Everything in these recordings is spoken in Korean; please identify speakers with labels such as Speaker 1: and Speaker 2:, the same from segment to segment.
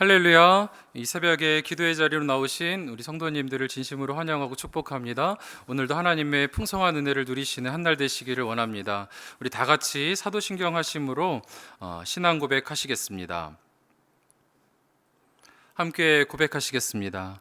Speaker 1: 할렐루야. 이 새벽에 기도의 자리로 나오신 우리 성도님들을 진심으로 환영하고 축복합니다. 오늘도 하나님의 풍성한 은혜를 누리시는 한 날 되시기를 원합니다. 우리 다 같이 사도신경 하심으로 신앙 고백하시겠습니다. 함께 고백하시겠습니다.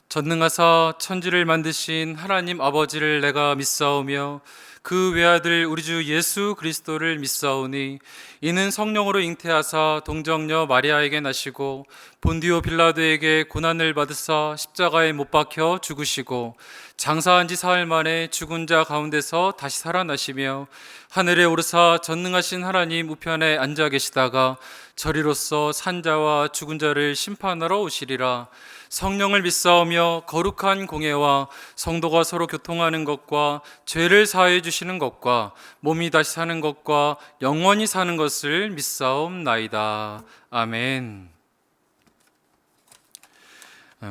Speaker 1: 전능하사 천지를 만드신 하나님 아버지를 내가 믿사오며 그 외아들 우리 주 예수 그리스도를 믿사오니 이는 성령으로 잉태하사 동정녀 마리아에게 나시고 본디오 빌라도에게 고난을 받으사 십자가에 못 박혀 죽으시고 장사한 지 사흘 만에 죽은 자 가운데서 다시 살아나시며 하늘에 오르사 전능하신 하나님 우편에 앉아 계시다가 저리로서 산자와 죽은 자를 심판하러 오시리라. 성령을 믿사오며 거룩한 공예와 성도가 서로 교통하는 것과 죄를 사하여 주시는 것과 몸이 다시 사는 것과 영원히 사는 것을 믿사옵나이다. 아멘.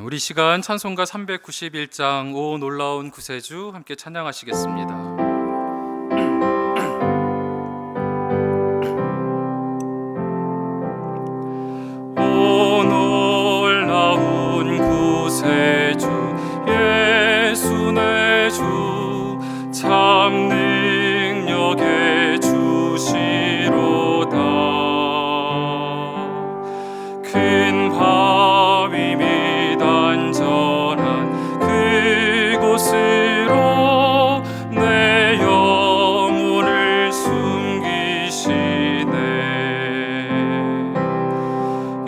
Speaker 1: 우리 시간 찬송가 391장 오 놀라운 구세주 함께 찬양하시겠습니다. 구세주 예수 내 주 참 능력의 주시로다. 큰 바위 및 안전한 그곳으로 내 영혼을 숨기시네.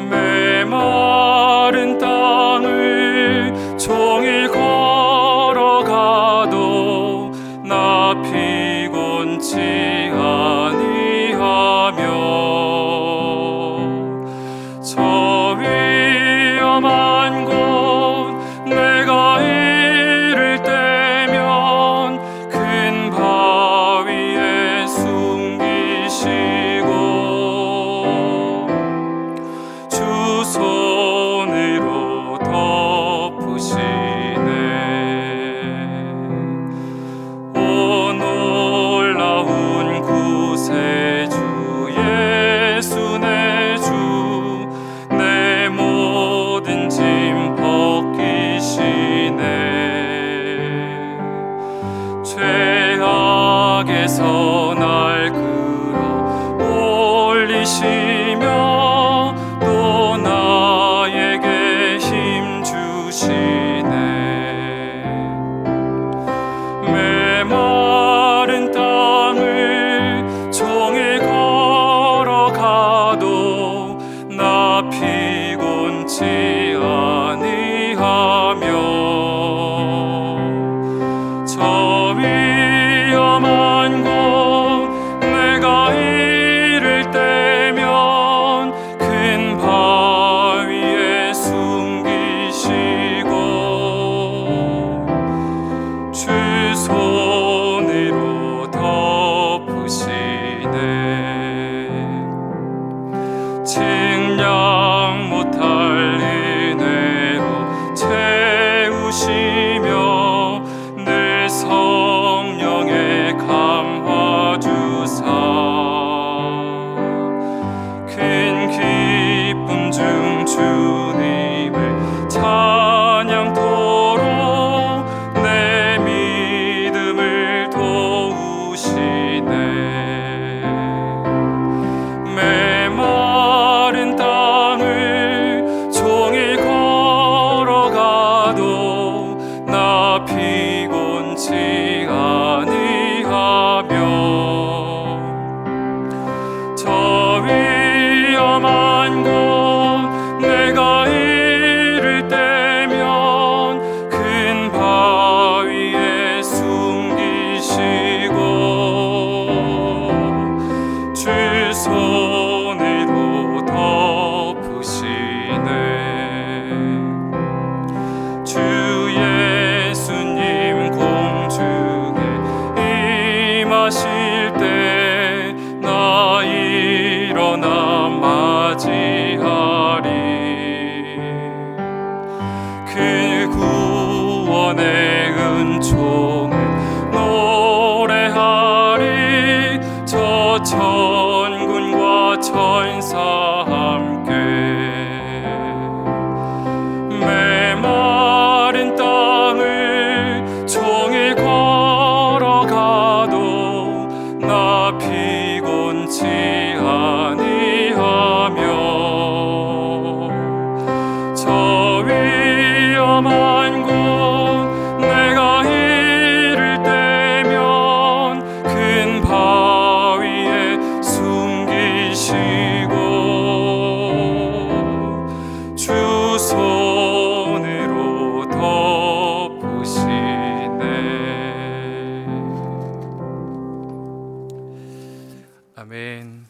Speaker 1: 메마른 땅을 종일 걸어가도 나 피곤치 아니하며 저 위험한 곳 내가 이를 때면 큰 바위에 숨기시고 주 손으로 덮으시네. 오 놀라운 구세주 예수 내 주 내 모든 짐 벗기시네. 죄악에서 날 끌어 올리시며 또 나에게 힘 주시네. 메마른 땅을 종일 걸어가도 나 피곤치 아니하며 저 위험한 곳 내가 이를 때면 큰 바위에 숨기시고 주 손으로 덮으시네. 측량 못할 은혜로 채우시며 늘 성령의 감화 주사 큰 기쁨 중 주님을 찬양토록 내 믿음을 도우시네. 메마른 땅을 종일 걸어가도 나 피곤치 아니하며 저 위험한 곳 내가 이를 때면 큰 바위에 숨기시고 주 손으로 덮으시네. 주 예수님 공중에 임하실 때 나 일어나 맞이하리. 그 구원의 은총을 노래하리. 저 천군과 천사 함께 험한 곳 내가 이를 때면 큰 바위에 숨기시고 주 손으로 덮으시네. 아멘.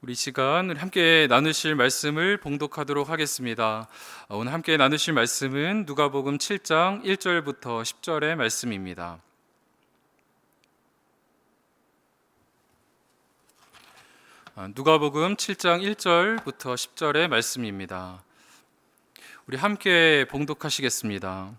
Speaker 1: 우리 시간 함께 나누실 말씀을 봉독하도록 하겠습니다. 오늘 함께 나누실 말씀은 누가복음 7장 1절부터 10절의 말씀입니다. 누가복음 7장 1절부터 10절의 말씀입니다. 우리 함께 봉독하시겠습니다.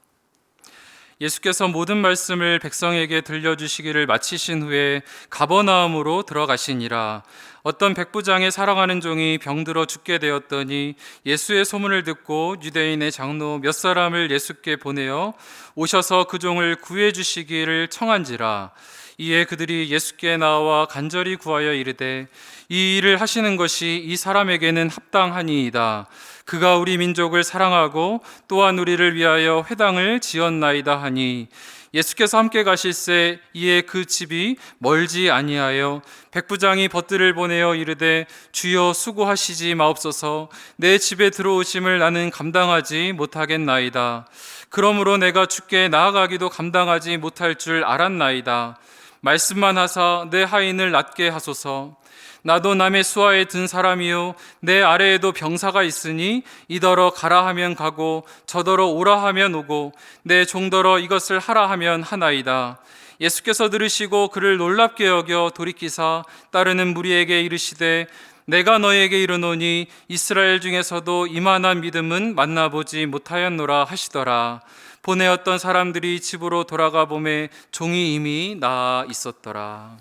Speaker 1: 예수께서 모든 말씀을 백성에게 들려주시기를 마치신 후에 가버나움으로 들어가시니라. 어떤 백부장의 사랑하는 종이 병들어 죽게 되었더니 예수의 소문을 듣고 유대인의 장로 몇 사람을 예수께 보내어 오셔서 그 종을 구해 주시기를 청한지라. 이에 그들이 예수께 나와 간절히 구하여 이르되 이 일을 하시는 것이 이 사람에게는 합당하니이다. 그가 우리 민족을 사랑하고 또한 우리를 위하여 회당을 지었나이다 하니 예수께서 함께 가실새 이에 그 집이 멀지 아니하여 백부장이 벗들을 보내어 이르되 주여 수고하시지 마옵소서. 내 집에 들어오심을 나는 감당하지 못하겠나이다. 그러므로 내가 주께 나아가기도 감당하지 못할 줄 알았나이다. 말씀만 하사 내 하인을 낫게 하소서. 나도 남의 수하에 든 사람이요 내 아래에도 병사가 있으니 이더러 가라 하면 가고 저더러 오라 하면 오고 내 종더러 이것을 하라 하면 하나이다. 예수께서 들으시고 그를 놀랍게 여겨 돌이키사 따르는 무리에게 이르시되 내가 너에게 이르노니 이스라엘 중에서도 이만한 믿음은 만나보지 못하였노라 하시더라. 보내었던 사람들이 집으로 돌아가 보매 종이 이미 나아 있었더라.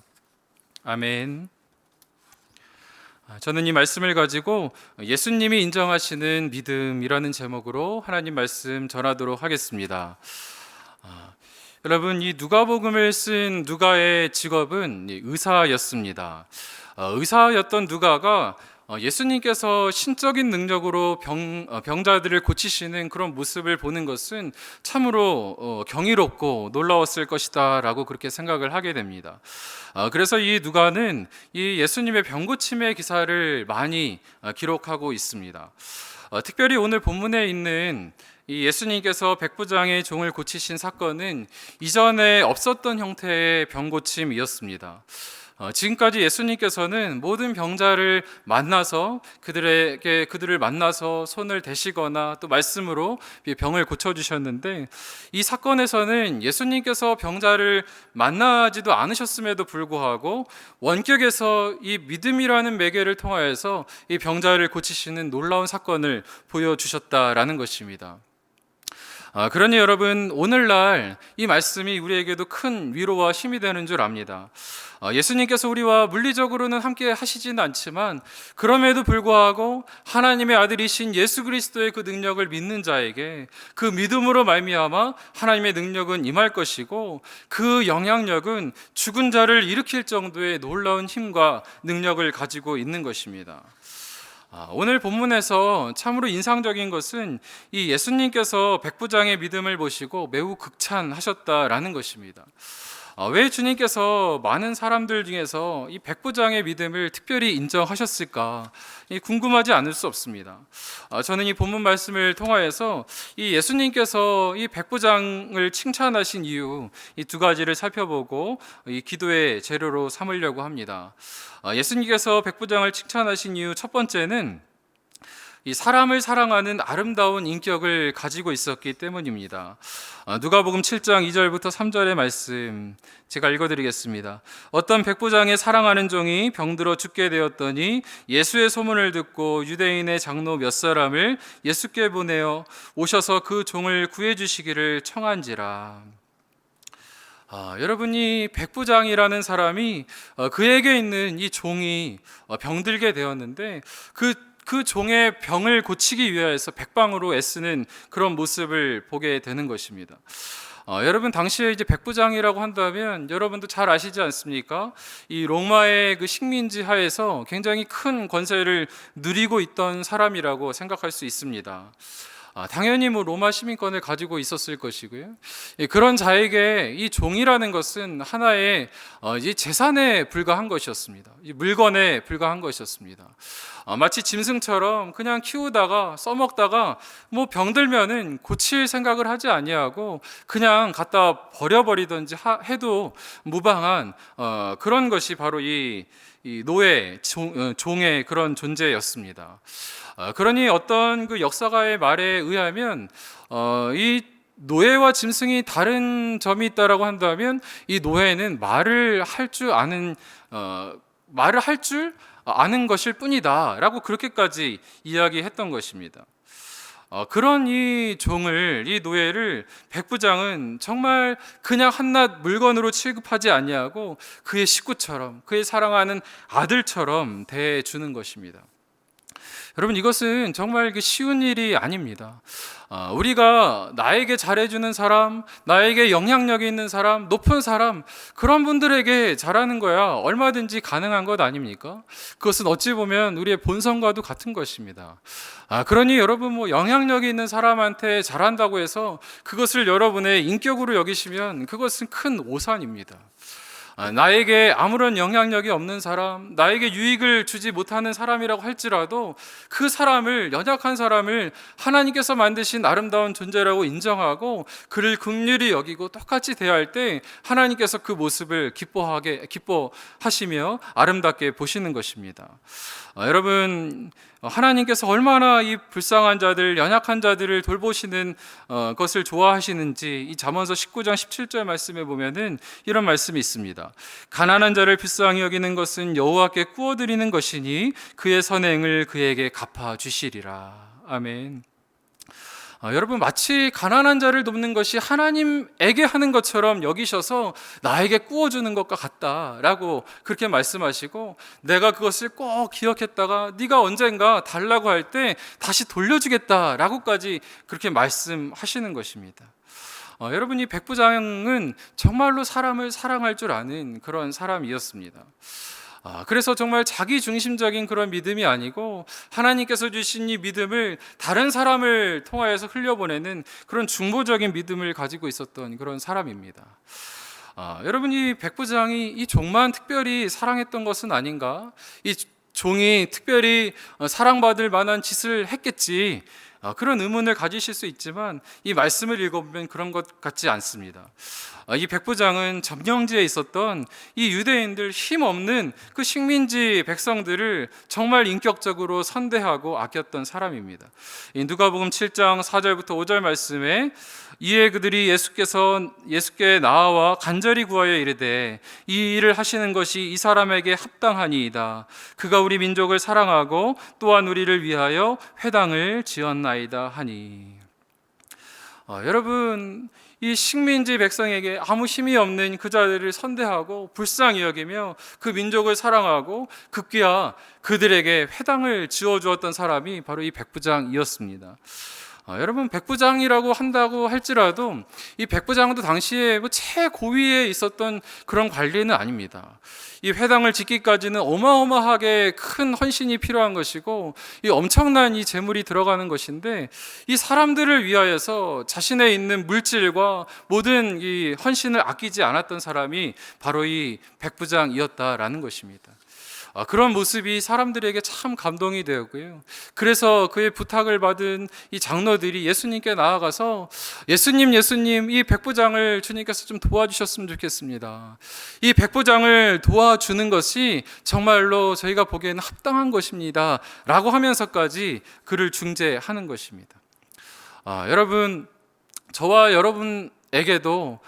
Speaker 1: 아멘. 저는 이 말씀을 가지고 예수님이 인정하시는 믿음이라는 제목으로 하나님 말씀 전하도록 하겠습니다. 여러분, 이 누가복음을 쓴 누가의 직업은 의사였습니다. 의사였던 누가가 예수님께서 신적인 능력으로 병자들을 고치시는 그런 모습을 보는 것은 참으로 경이롭고 놀라웠을 것이다 라고 그렇게 생각을 하게 됩니다. 그래서 이 누가는 이 예수님의 병고침의 기사를 많이 기록하고 있습니다. 특별히 오늘 본문에 있는 이 예수님께서 백부장의 종을 고치신 사건은 이전에 없었던 형태의 병고침이었습니다. 지금까지 예수님께서는 모든 병자를 만나서 그들을 만나서 손을 대시거나 또 말씀으로 병을 고쳐주셨는데 이 사건에서는 예수님께서 병자를 만나지도 않으셨음에도 불구하고 원격에서 이 믿음이라는 매개를 통하여서 이 병자를 고치시는 놀라운 사건을 보여주셨다라는 것입니다. 그러니 여러분, 오늘날 이 말씀이 우리에게도 큰 위로와 힘이 되는 줄 압니다. 예수님께서 우리와 물리적으로는 함께 하시지는 않지만 그럼에도 불구하고 하나님의 아들이신 예수 그리스도의 그 능력을 믿는 자에게 그 믿음으로 말미암아 하나님의 능력은 임할 것이고 그 영향력은 죽은 자를 일으킬 정도의 놀라운 힘과 능력을 가지고 있는 것입니다. 오늘 본문에서 참으로 인상적인 것은 이 예수님께서 백부장의 믿음을 보시고 매우 극찬하셨다라는 것입니다. 왜 주님께서 많은 사람들 중에서 이 백부장의 믿음을 특별히 인정하셨을까 궁금하지 않을 수 없습니다. 저는 이 본문 말씀을 통하여서 이 예수님께서 이 백부장을 칭찬하신 이유 이 두 가지를 살펴보고 이 기도의 재료로 삼으려고 합니다. 예수님께서 백부장을 칭찬하신 이유 첫 번째는 이 사람을 사랑하는 아름다운 인격을 가지고 있었기 때문입니다. 누가복음 7장 2절부터 3절의 말씀 제가 읽어드리겠습니다. 어떤 백부장의 사랑하는 종이 병들어 죽게 되었더니 예수의 소문을 듣고 유대인의 장로 몇 사람을 예수께 보내어 오셔서 그 종을 구해주시기를 청한지라. 여러분이 백부장이라는 사람이 그에게 있는 이 종이 병들게 되었는데 그 종의 병을 고치기 위해서 백방으로 애쓰는 그런 모습을 보게 되는 것입니다. 여러분 당시에 이제 백부장이라고 한다면 여러분도 잘 아시지 않습니까? 이 로마의 그 식민지 하에서 굉장히 큰 권세를 누리고 있던 사람이라고 생각할 수 있습니다. 당연히 뭐 로마 시민권을 가지고 있었을 것이고요. 그런 자에게 이 종이라는 것은 하나의 이 재산에 불과한 것이었습니다. 이 물건에 불과한 것이었습니다. 마치 짐승처럼 그냥 키우다가 써먹다가 뭐 병들면은 고칠 생각을 하지 아니하고 그냥 갖다 버려버리든지 해도 무방한 그런 것이 바로 이 노예, 종의 그런 존재였습니다. 그러니 어떤 그 역사가의 말에 의하면 이 노예와 짐승이 다른 점이 있다라고 한다면 이 노예는 말을 할 줄 아는 것일 뿐이다라고 그렇게까지 이야기했던 것입니다. 그런 이 노예를 백부장은 정말 그냥 한낱 물건으로 취급하지 아니하고 그의 식구처럼, 그의 사랑하는 아들처럼 대해주는 것입니다. 여러분, 이것은 정말 쉬운 일이 아닙니다. 우리가 나에게 잘해주는 사람, 나에게 영향력이 있는 사람, 높은 사람, 그런 분들에게 잘하는 거야 얼마든지 가능한 것 아닙니까? 그것은 어찌 보면 우리의 본성과도 같은 것입니다. 그러니 여러분, 뭐 영향력이 있는 사람한테 잘한다고 해서 그것을 여러분의 인격으로 여기시면 그것은 큰 오산입니다. 나에게 아무런 영향력이 없는 사람, 나에게 유익을 주지 못하는 사람이라고 할지라도 그 사람을, 연약한 사람을 하나님께서 만드신 아름다운 존재라고 인정하고 그를 긍휼히 여기고 똑같이 대할 때 하나님께서 그 모습을 기뻐하시며 아름답게 보시는 것입니다. 여러분, 하나님께서 얼마나 이 불쌍한 자들, 연약한 자들을 돌보시는 것을 좋아하시는지 이 잠언서 19장 17절 말씀에 보면은 이런 말씀이 있습니다. 가난한 자를 불쌍히 여기는 것은 여호와께 구워드리는 것이니 그의 선행을 그에게 갚아 주시리라. 아멘. 여러분, 마치 가난한 자를 돕는 것이 하나님에게 하는 것처럼 여기셔서 나에게 구워주는 것과 같다라고 그렇게 말씀하시고, 내가 그것을 꼭 기억했다가 네가 언젠가 달라고 할 때 다시 돌려주겠다라고까지 그렇게 말씀하시는 것입니다. 여러분, 이 백부장은 정말로 사람을 사랑할 줄 아는 그런 사람이었습니다. 그래서 정말 자기 중심적인 그런 믿음이 아니고 하나님께서 주신 이 믿음을 다른 사람을 통하여서 흘려보내는 그런 중보적인 믿음을 가지고 있었던 그런 사람입니다. 여러분, 이 백부장이 이 종만 특별히 사랑했던 것은 아닌가? 이 종이 특별히 사랑받을 만한 짓을 했겠지, 그런 의문을 가지실 수 있지만 이 말씀을 읽어보면 그런 것 같지 않습니다. 이 백부장은 점령지에 있었던 이 유대인들, 힘없는 그 식민지 백성들을 정말 인격적으로 선대하고 아꼈던 사람입니다. 누가복음 7장 4절부터 5절 말씀에 이에 그들이 예수께 나와 간절히 구하여 이르되 이 일을 하시는 것이 이 사람에게 합당하니이다. 그가 우리 민족을 사랑하고 또한 우리를 위하여 회당을 지었나이다 하니. 여러분, 이 식민지 백성에게 아무 힘이 없는 그 자들을 선대하고 불쌍히 여기며 그 민족을 사랑하고 급기야 그들에게 회당을 지어주었던 사람이 바로 이 백부장이었습니다. 여러분, 백부장이라고 한다고 할지라도 이 백부장도 당시에 뭐 최고위에 있었던 그런 관리는 아닙니다. 이 회당을 짓기까지는 어마어마하게 큰 헌신이 필요한 것이고 이 엄청난 이 재물이 들어가는 것인데 이 사람들을 위하여서 자신의 있는 물질과 모든 이 헌신을 아끼지 않았던 사람이 바로 이 백부장이었다라는 것입니다. 그런 모습이 사람들에게 참 감동이 되었고요. 그래서 그의 부탁을 받은 이 장로들이 예수님께 나아가서 예수님, 이 백부장을 주님께서 좀 도와주셨으면 좋겠습니다. 이 백부장을 도와주는 것이 정말로 저희가 보기에는 합당한 것입니다 라고 하면서까지 그를 중재하는 것입니다. 여러분, 저와 여러분에게도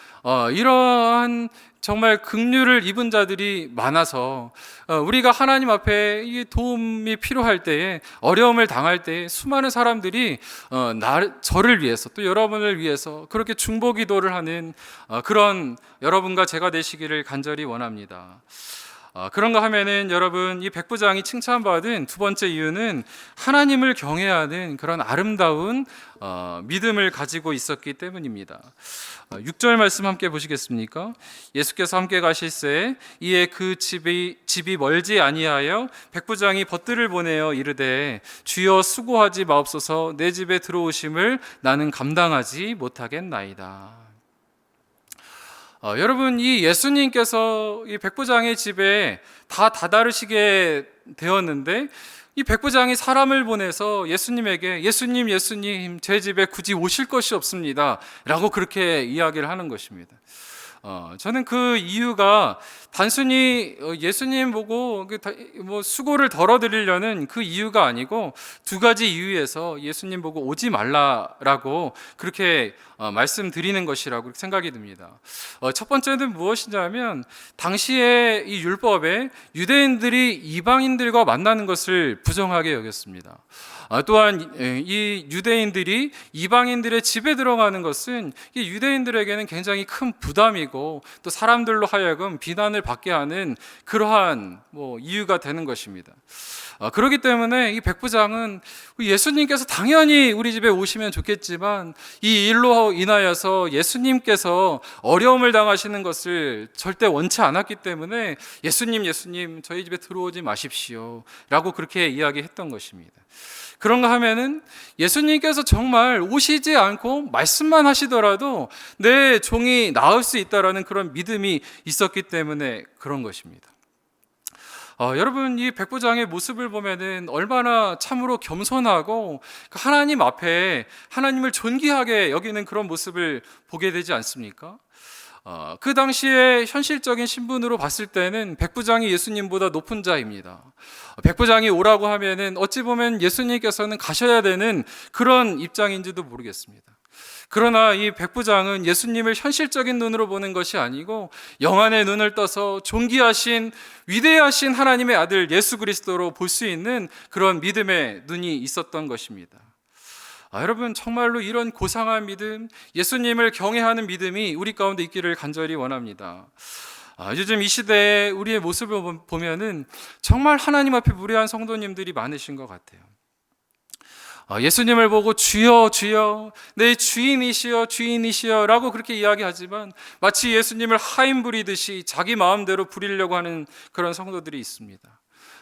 Speaker 1: 이러한 정말 긍휼을 입은 자들이 많아서 우리가 하나님 앞에 도움이 필요할 때에, 어려움을 당할 때에 수많은 사람들이 저를 위해서 또 여러분을 위해서 그렇게 중보 기도를 하는 그런 여러분과 제가 되시기를 간절히 원합니다. 그런가 하면은 여러분, 이 백부장이 칭찬받은 두 번째 이유는 하나님을 경외하는 그런 아름다운 믿음을 가지고 있었기 때문입니다. 6절 말씀 함께 보시겠습니까? 예수께서 함께 가실새 이에 그 집이 멀지 아니하여 백부장이 벗들을 보내어 이르되 주여 수고하지 마옵소서, 내 집에 들어오심을 나는 감당하지 못하겠나이다. 여러분, 이 예수님께서 이 백부장의 집에 다 다다르시게 되었는데, 이 백부장이 사람을 보내서 예수님에게 예수님 제 집에 굳이 오실 것이 없습니다 라고 그렇게 이야기를 하는 것입니다. 저는 그 이유가 단순히 예수님 보고 수고를 덜어드리려는 그 이유가 아니고 두 가지 이유에서 예수님 보고 오지 말라라고 그렇게 말씀드리는 것이라고 생각이 듭니다. 첫 번째는 무엇이냐면, 당시에 이 율법에 유대인들이 이방인들과 만나는 것을 부정하게 여겼습니다. 또한 이 유대인들이 이방인들의 집에 들어가는 것은 이 유대인들에게는 굉장히 큰 부담이고 또 사람들로 하여금 비난을 받게 하는 그러한 이유가 되는 것입니다. 그렇기 때문에 이 백부장은 예수님께서 당연히 우리 집에 오시면 좋겠지만 이 일로 인하여서 예수님께서 어려움을 당하시는 것을 절대 원치 않았기 때문에 예수님 저희 집에 들어오지 마십시오 라고 그렇게 이야기했던 것입니다. 그런가 하면은 예수님께서 정말 오시지 않고 말씀만 하시더라도 내 종이 나을 수 있다라는 그런 믿음이 있었기 때문에 그런 것입니다. 여러분, 이 백부장의 모습을 보면은 얼마나 참으로 겸손하고 하나님 앞에 하나님을 존귀하게 여기는 그런 모습을 보게 되지 않습니까? 그 당시에 현실적인 신분으로 봤을 때는 백부장이 예수님보다 높은 자입니다. 백부장이 오라고 하면은 어찌 보면 예수님께서는 가셔야 되는 그런 입장인지도 모르겠습니다. 그러나 이 백부장은 예수님을 현실적인 눈으로 보는 것이 아니고 영안의 눈을 떠서 존귀하신 위대하신 하나님의 아들 예수 그리스도로 볼 수 있는 그런 믿음의 눈이 있었던 것입니다. 여러분, 정말로 이런 고상한 믿음, 예수님을 경외하는 믿음이 우리 가운데 있기를 간절히 원합니다. 요즘 이 시대에 우리의 모습을 보면은 정말 하나님 앞에 무례한 성도님들이 많으신 것 같아요. 예수님을 보고 주여 주여 내 주인이시여 라고 그렇게 이야기하지만 마치 예수님을 하인 부리듯이 자기 마음대로 부리려고 하는 그런 성도들이 있습니다.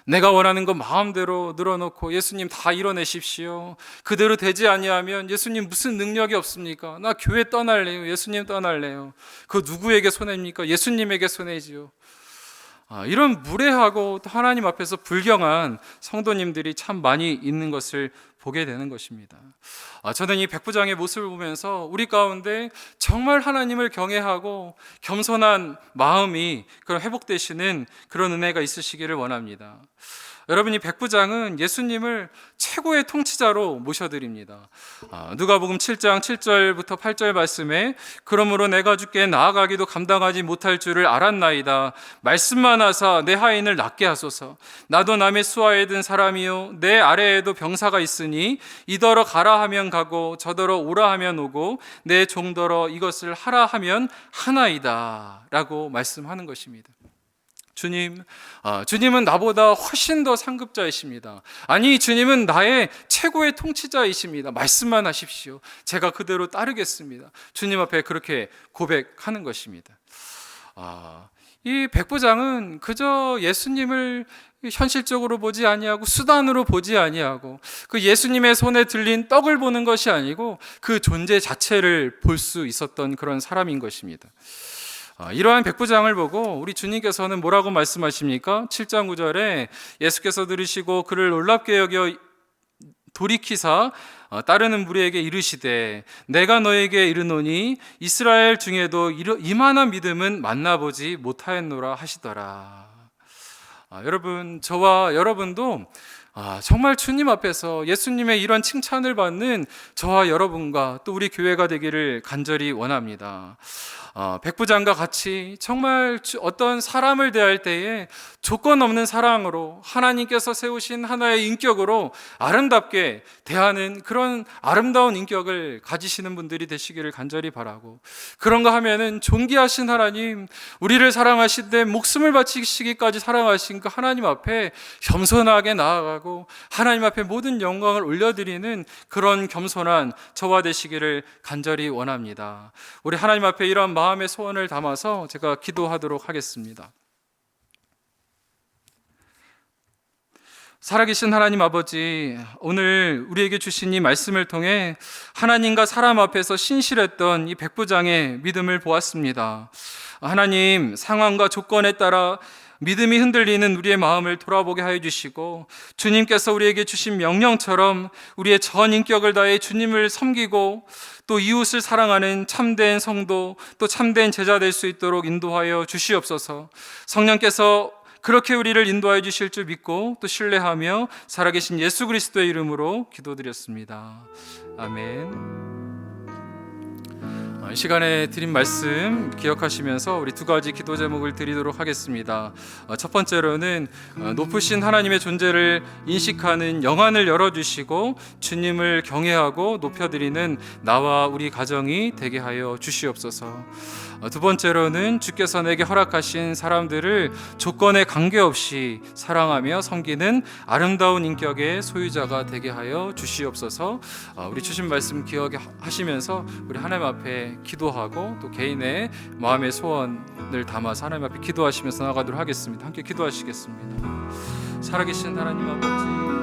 Speaker 1: 내가 원하는 것 마음대로 늘어놓고 예수님 다 이뤄내십시오. 그대로 되지 아니하면 예수님 무슨 능력이 없습니까? 나 교회 떠날래요. 예수님 떠날래요. 그 누구에게 손해입니까? 예수님에게 손해지요. 이런 무례하고 또 하나님 앞에서 불경한 성도님들이 참 많이 있는 것을 보게 되는 것입니다. 저는 이 백부장의 모습을 보면서 우리 가운데 정말 하나님을 경외하고 겸손한 마음이 그런 회복되시는 그런 은혜가 있으시기를 원합니다. 여러분, 이 백부장은 예수님을 최고의 통치자로 모셔드립니다. 누가복음 7장 7절부터 8절 말씀에 그러므로 내가 주께 나아가기도 감당하지 못할 줄을 알았나이다. 말씀만 하사 내 하인을 낫게 하소서. 나도 남의 수하에 든 사람이요 내 아래에도 병사가 있으니 이더러 가라 하면 가고 저더러 오라 하면 오고 내 종더러 이것을 하라 하면 하나이다 라고 말씀하는 것입니다. 주님은 나보다 훨씬 더 상급자이십니다. 아니, 주님은 나의 최고의 통치자이십니다. 말씀만 하십시오. 제가 그대로 따르겠습니다. 주님 앞에 그렇게 고백하는 것입니다. 이 백부장은 그저 예수님을 현실적으로 보지 아니하고 수단으로 보지 아니하고 그 예수님의 손에 들린 떡을 보는 것이 아니고 그 존재 자체를 볼 수 있었던 그런 사람인 것입니다. 이러한 백부장을 보고 우리 주님께서는 뭐라고 말씀하십니까? 7장 9절에 예수께서 들으시고 그를 놀랍게 여겨 돌이키사 따르는 무리에게 이르시되 내가 너에게 이르노니 이스라엘 중에도 이만한 믿음은 만나보지 못하였노라 하시더라. 여러분, 저와 여러분도 정말 주님 앞에서 예수님의 이런 칭찬을 받는 저와 여러분과 또 우리 교회가 되기를 간절히 원합니다. 백부장과 같이 정말 어떤 사람을 대할 때에 조건 없는 사랑으로 하나님께서 세우신 하나의 인격으로 아름답게 대하는 그런 아름다운 인격을 가지시는 분들이 되시기를 간절히 바라고, 그런가 하면은 존귀하신 하나님, 우리를 사랑하시되 목숨을 바치시기까지 사랑하신 그 하나님 앞에 겸손하게 나아가고 하나님 앞에 모든 영광을 올려드리는 그런 겸손한 저와 되시기를 간절히 원합니다. 우리 하나님 앞에 이러한 마음의 소원을 담아서 제가 기도하도록 하겠습니다. 살아계신 하나님 아버지, 오늘 우리에게 주신 이 말씀을 통해 하나님과 사람 앞에서 신실했던 이 백부장의 믿음을 보았습니다. 하나님, 상황과 조건에 따라 믿음이 흔들리는 우리의 마음을 돌아보게 하여 주시고, 주님께서 우리에게 주신 명령처럼 우리의 전 인격을 다해 주님을 섬기고 또 이웃을 사랑하는 참된 성도, 또 참된 제자 될 수 있도록 인도하여 주시옵소서. 성령께서 그렇게 우리를 인도하여 주실 줄 믿고 또 신뢰하며 살아계신 예수 그리스도의 이름으로 기도드렸습니다. 아멘. 이 시간에 드린 말씀 기억하시면서 우리 두 가지 기도 제목을 드리도록 하겠습니다. 첫 번째로는 높으신 하나님의 존재를 인식하는 영안을 열어주시고 주님을 경외하고 높여드리는 나와 우리 가정이 되게 하여 주시옵소서. 두 번째로는 주께서 내게 허락하신 사람들을 조건에 관계없이 사랑하며 섬기는 아름다운 인격의 소유자가 되게 하여 주시옵소서. 우리 주신 말씀 기억하시면서 우리 하나님 앞에 기도하고 또 개인의 마음의 소원을 담아서 하나님 앞에 기도하시면서 나가도록 하겠습니다. 함께 기도하시겠습니다. 살아계신 하나님 아버지,